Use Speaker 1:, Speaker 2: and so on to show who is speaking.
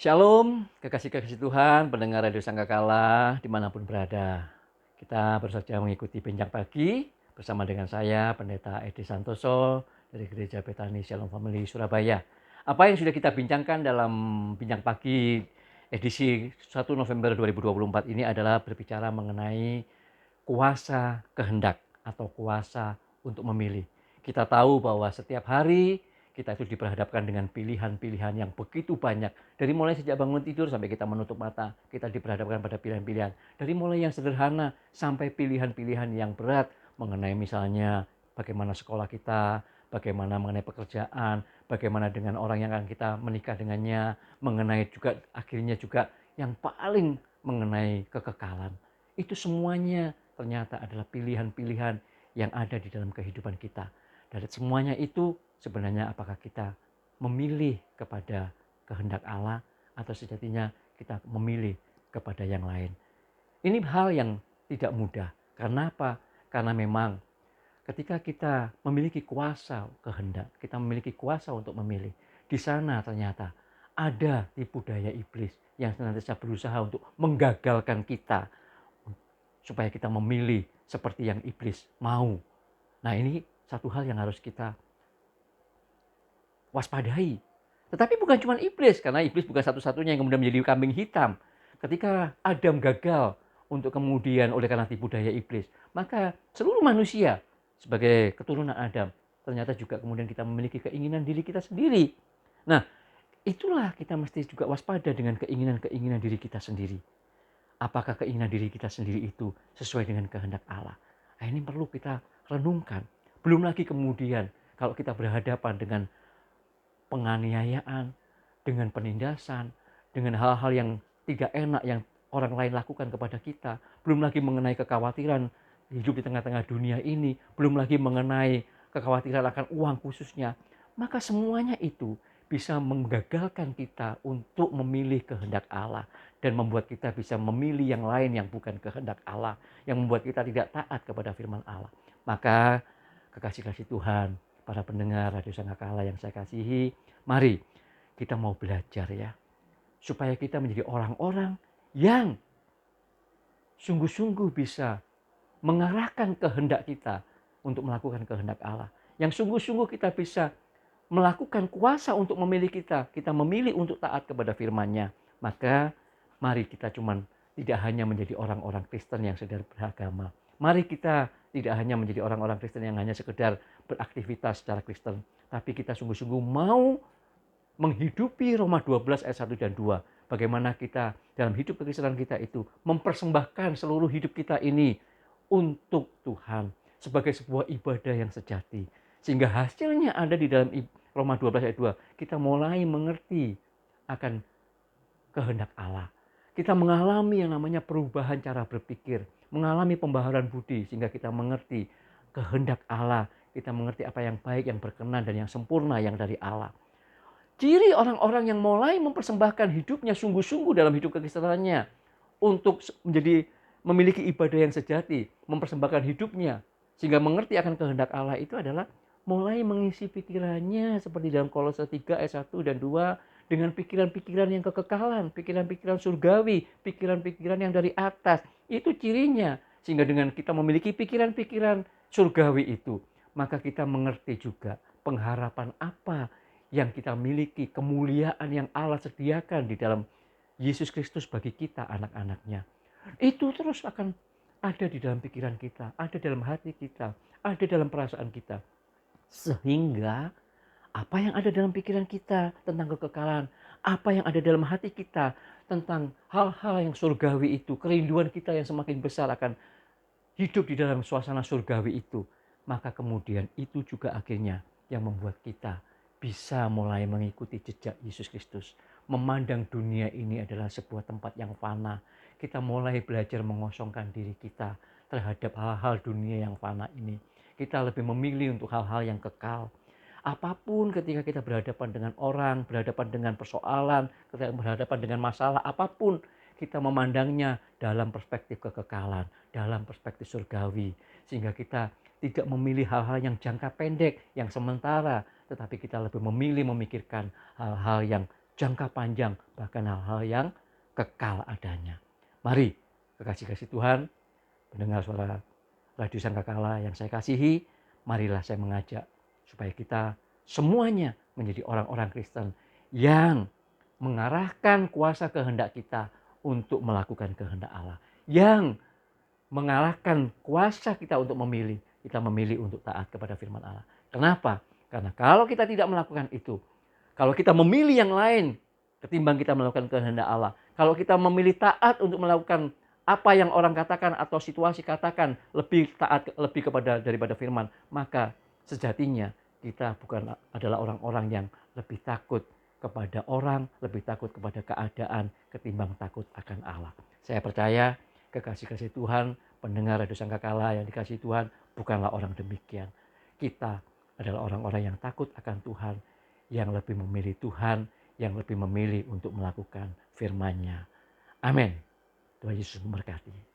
Speaker 1: Shalom, kekasih-kekasih Tuhan, pendengar Radio Sangkakala dimanapun berada. Kita baru saja mengikuti Bincang Pagi bersama dengan saya, Pendeta Edi Santoso dari Gereja Betani Shalom Family Surabaya. Apa yang sudah kita bincangkan dalam Bincang Pagi edisi 1 November 2024 ini adalah berbicara mengenai kuasa kehendak atau kuasa untuk memilih. Kita tahu bahwa setiap hari kita itu diperhadapkan dengan pilihan-pilihan yang begitu banyak. Dari mulai sejak bangun tidur sampai kita menutup mata, kita diperhadapkan pada pilihan-pilihan. Dari mulai yang sederhana sampai pilihan-pilihan yang berat mengenai misalnya bagaimana sekolah kita, bagaimana mengenai pekerjaan, bagaimana dengan orang yang akan kita menikah dengannya, mengenai juga akhirnya juga yang paling mengenai kekekalan. Itu semuanya ternyata adalah pilihan-pilihan yang ada di dalam kehidupan kita. Dari semuanya itu sebenarnya apakah kita memilih kepada kehendak Allah atau sejatinya kita memilih kepada yang lain. Ini hal yang tidak mudah. Karena apa? Karena memang ketika kita memiliki kuasa kehendak, kita memiliki kuasa untuk memilih, di sana ternyata ada tipu daya iblis yang senantiasa berusaha untuk menggagalkan kita supaya kita memilih seperti yang iblis mau. Nah, ini satu hal yang harus kita waspadai. Tetapi bukan cuma iblis, karena iblis bukan satu-satunya yang kemudian menjadi kambing hitam. Ketika Adam gagal untuk kemudian oleh karena tipu daya iblis, maka seluruh manusia sebagai keturunan Adam ternyata juga kemudian kita memiliki keinginan diri kita sendiri. Nah, itulah kita mesti juga waspada dengan keinginan-keinginan diri kita sendiri. Apakah keinginan diri kita sendiri itu sesuai dengan kehendak Allah? Nah, ini perlu kita renungkan. Belum lagi kemudian kalau kita berhadapan dengan penganiayaan, dengan penindasan, dengan hal-hal yang tidak enak yang orang lain lakukan kepada kita. Belum lagi mengenai kekhawatiran hidup di tengah-tengah dunia ini. Belum lagi mengenai kekhawatiran akan uang khususnya. Maka semuanya itu bisa menggagalkan kita untuk memilih kehendak Allah. Dan membuat kita bisa memilih yang lain yang bukan kehendak Allah. Yang membuat kita tidak taat kepada firman Allah. Maka kekasih-kasih Tuhan, para pendengar Radio Sangkakala yang saya kasihi, mari kita mau belajar ya. Supaya kita menjadi orang-orang yang sungguh-sungguh bisa mengarahkan kehendak kita untuk melakukan kehendak Allah. Yang sungguh-sungguh kita bisa melakukan kuasa untuk memilih kita. Kita memilih untuk taat kepada firman-Nya. Maka mari kita tidak hanya menjadi orang-orang Kristen yang sekedar beragama. Mari kita tidak hanya menjadi orang-orang Kristen yang hanya sekedar beraktivitas secara Kristen. Tapi kita sungguh-sungguh mau menghidupi Roma 12 ayat 1 dan 2. Bagaimana kita dalam hidup kekristenan kita itu mempersembahkan seluruh hidup kita ini untuk Tuhan sebagai sebuah ibadah yang sejati. Sehingga hasilnya ada di dalam Roma 12 ayat 2. Kita mulai mengerti akan kehendak Allah. Kita mengalami yang namanya perubahan cara berpikir, mengalami pembaharuan budi sehingga kita mengerti kehendak Allah. Kita mengerti apa yang baik, yang berkenan dan yang sempurna yang dari Allah. Ciri orang-orang yang mulai mempersembahkan hidupnya sungguh-sungguh dalam hidup kekristenannya untuk memiliki ibadah yang sejati, mempersembahkan hidupnya sehingga mengerti akan kehendak Allah itu adalah mulai mengisi pikirannya seperti dalam Kolose 3 ayat 1 dan 2 dengan pikiran-pikiran yang kekekalan, pikiran-pikiran surgawi, pikiran-pikiran yang dari atas. Itu cirinya. Sehingga dengan kita memiliki pikiran-pikiran surgawi itu, maka kita mengerti juga pengharapan apa yang kita miliki, kemuliaan yang Allah sediakan di dalam Yesus Kristus bagi kita anak-anaknya. Itu terus akan ada di dalam pikiran kita, ada dalam hati kita, ada dalam perasaan kita. Sehingga apa yang ada dalam pikiran kita tentang kekekalan, apa yang ada dalam hati kita tentang hal-hal yang surgawi itu, kerinduan kita yang semakin besar akan hidup di dalam suasana surgawi itu, maka kemudian itu juga akhirnya yang membuat kita bisa mulai mengikuti jejak Yesus Kristus. Memandang dunia ini adalah sebuah tempat yang fana. Kita mulai belajar mengosongkan diri kita terhadap hal-hal dunia yang fana ini. Kita lebih memilih untuk hal-hal yang kekal. Apapun ketika kita berhadapan dengan orang, berhadapan dengan persoalan, ketika berhadapan dengan masalah apapun, kita memandangnya dalam perspektif kekekalan, dalam perspektif surgawi. Sehingga kita tidak memilih hal-hal yang jangka pendek, yang sementara, tetapi kita lebih memilih memikirkan hal-hal yang jangka panjang, bahkan hal-hal yang kekal adanya. Mari, kekasih-kasih Tuhan, pendengar suara Radio Sangkakala yang saya kasihi, marilah saya mengajak supaya kita semuanya menjadi orang-orang Kristen yang mengarahkan kuasa kehendak kita untuk melakukan kehendak Allah. Yang mengalahkan kuasa kita untuk memilih, kita memilih untuk taat kepada firman Allah. Kenapa? Karena kalau kita tidak melakukan itu, kalau kita memilih yang lain ketimbang kita melakukan kehendak Allah, kalau kita memilih taat untuk melakukan apa yang orang katakan atau situasi katakan, lebih taat lebih kepada daripada firman, maka sejatinya kita bukan adalah orang-orang yang lebih takut kepada orang, lebih takut kepada keadaan ketimbang takut akan Allah. Saya percaya kekasih-kasih Tuhan, pendengar Radio Sangkakala yang dikasihi Tuhan, bukanlah orang demikian. Kita adalah orang-orang yang takut akan Tuhan, yang lebih memilih Tuhan, yang lebih memilih untuk melakukan firman-Nya. Amin. Tuhan Yesus memberkati.